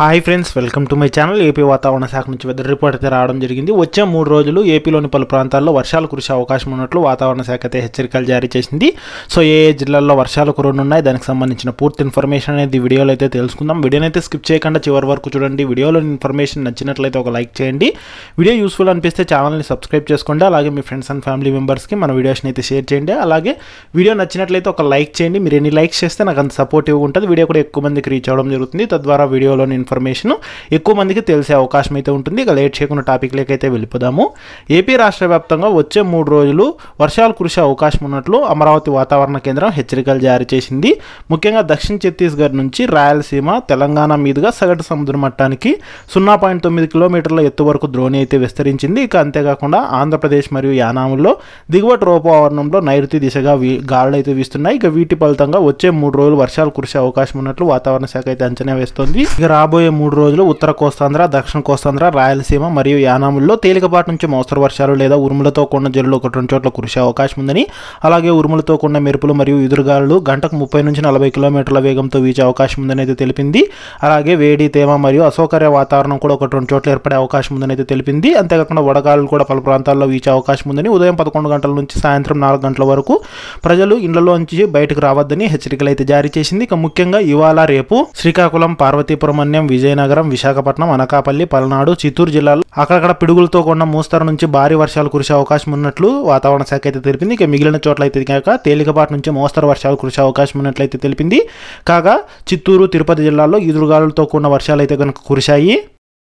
Hi friends, welcome to my channel. AP వాతావరణ శాఖ నుంచి వెదర్ రిపోర్ట్ అయితే రావడం జరిగింది. వచ్చే 3 రోజులు ఏపీలోని పలు ప్రాంతాల్లో వర్షాలు కురిసే అవకాశం ఉన్నట్లు వాతావరణ శాఖ అయితే హెచ్చరికలు జారీ చేసింది. సో ఏ జిల్లాల్లో వర్షాలు కురనున్నాయి, దానికి సంబంధించిన పూర్తి ఇన్ఫర్మేషన్ అనేది వీడియోలో అయితే తెలుసుకుందాం. వీడియోని అయితే స్కిప్ చేయకుండా చివరి వరకు చూడండి. వీడియోలోని ఇన్ఫర్మేషన్ నచ్చినట్లయితే ఒక లైక్ చేయండి. వీడియో యూస్ఫుల్ అనిపిస్తే ఛానల్ని సబ్స్క్రైబ్ చేసుకోండి. అలాగే మీ ఫ్రెండ్స్ అండ్ ఫ్యామిలీ మెంబర్స్కి మన వీడియోస్ని అయితే షేర్ చేయండి. అలాగే వీడియో నచ్చినట్లయితే ఒక లైక్ చేయండి. మీరు ఎన్ని లైక్స్ చేస్తే నాకు అంత సపోర్టివ్గా ఉంటుంది. వీడియో కూడా ఎక్కువ మందికి రీచ్ అవ్వడం జరుగుతుంది. తద్వారా వీడియోలోని ఇన్ఫర్మేషన్ ఎక్కువ మందికి తెలిసే అవకాశం అయితే ఉంటుంది. ఇక లేట్ చేయకుండా టాపిక్లకైతే వెళ్ళిపోదాము. ఏపీ రాష్ట్ర వ్యాప్తంగా వచ్చే 3 రోజులు వర్షాలు కురిసే అవకాశం ఉన్నట్లు అమరావతి వాతావరణ కేంద్రం హెచ్చరికలు జారీ చేసింది. ముఖ్యంగా దక్షిణ ఛత్తీస్గఢ్ నుంచి రాయలసీమ, తెలంగాణ మీదుగా సగటు సముద్ర మట్టానికి 0.9 కిలోమీటర్ల ఎత్తు వరకు ద్రోణి అయితే విస్తరించింది. ఇక అంతేకాకుండా ఆంధ్రప్రదేశ్ మరియు యానాముల్లో దిగువటి రూపవరణంలో నైరుతి దిశగా గాలులు అయితే వీస్తున్నాయి. ఇక వీటి ఫలితంగా వచ్చే 3 రోజులు వర్షాలు కురిసే అవకాశం ఉన్నట్లు వాతావరణ శాఖ అయితే అంచనా వేస్తోంది. ఇక రాబోయే 3 రోజులు ఉత్తర కోస్తాంధ్ర, దక్షిణ కోస్తాంధ్ర, రాయలసీమ మరియు యానాముల్లో తేలికపాటి నుంచి మోస్తరు వర్షాలు లేదా ఉరుములతో కూడిన జల్లులు 1-2 చోట్ల కురిసే అవకాశం ఉందని, అలాగే ఉరుములతో కూడిన మెరుపులు మరియు ఎదురుగాలులు గంటకు 30 నుంచి 40 కిలోమీటర్ల వేగంతో వీచే అవకాశం ఉందని అయితే తెలిపింది. అలాగే వేడి, తేమ మరియు అసౌకర్య వాతావరణం కూడా 1-2 చోట్ల ఏర్పడే అవకాశం ఉందని అయితే తెలిపింది. అంతేకాకుండా వడగాలులు కూడా పలు ప్రాంతాల్లో వీచే అవకాశం ఉందని, ఉదయం 11 గంటల నుంచి సాయంత్రం 4 గంటల వరకు ప్రజలు ఇళ్లలోంచి బయటకు రావద్దని హెచ్చరికలు అయితే జారీ చేసింది. ఇక ముఖ్యంగా ఇవాళ రేపు శ్రీకాకుళం, పార్వతీపురం, విజయనగరం, విశాఖపట్నం, అనకాపల్లి, పల్నాడు, చిత్తూరు జిల్లాలో అక్కడక్కడ పిడుగులతో కూడిన మోస్తరు నుంచి భారీ వర్షాలు కురిసే అవకాశం ఉన్నట్లు వాతావరణ శాఖ అయితే తెలిపింది. ఇక మిగిలిన చోట్ల అయితే కనుక తేలికపాటి నుంచి మోస్తరు వర్షాలు కురిసే అవకాశం ఉన్నట్లయితే తెలిపింది. కాగా చిత్తూరు, తిరుపతి జిల్లాల్లో ఈదురుగాలులతో కూడిన వర్షాలు అయితే కనుక కురిశాయి.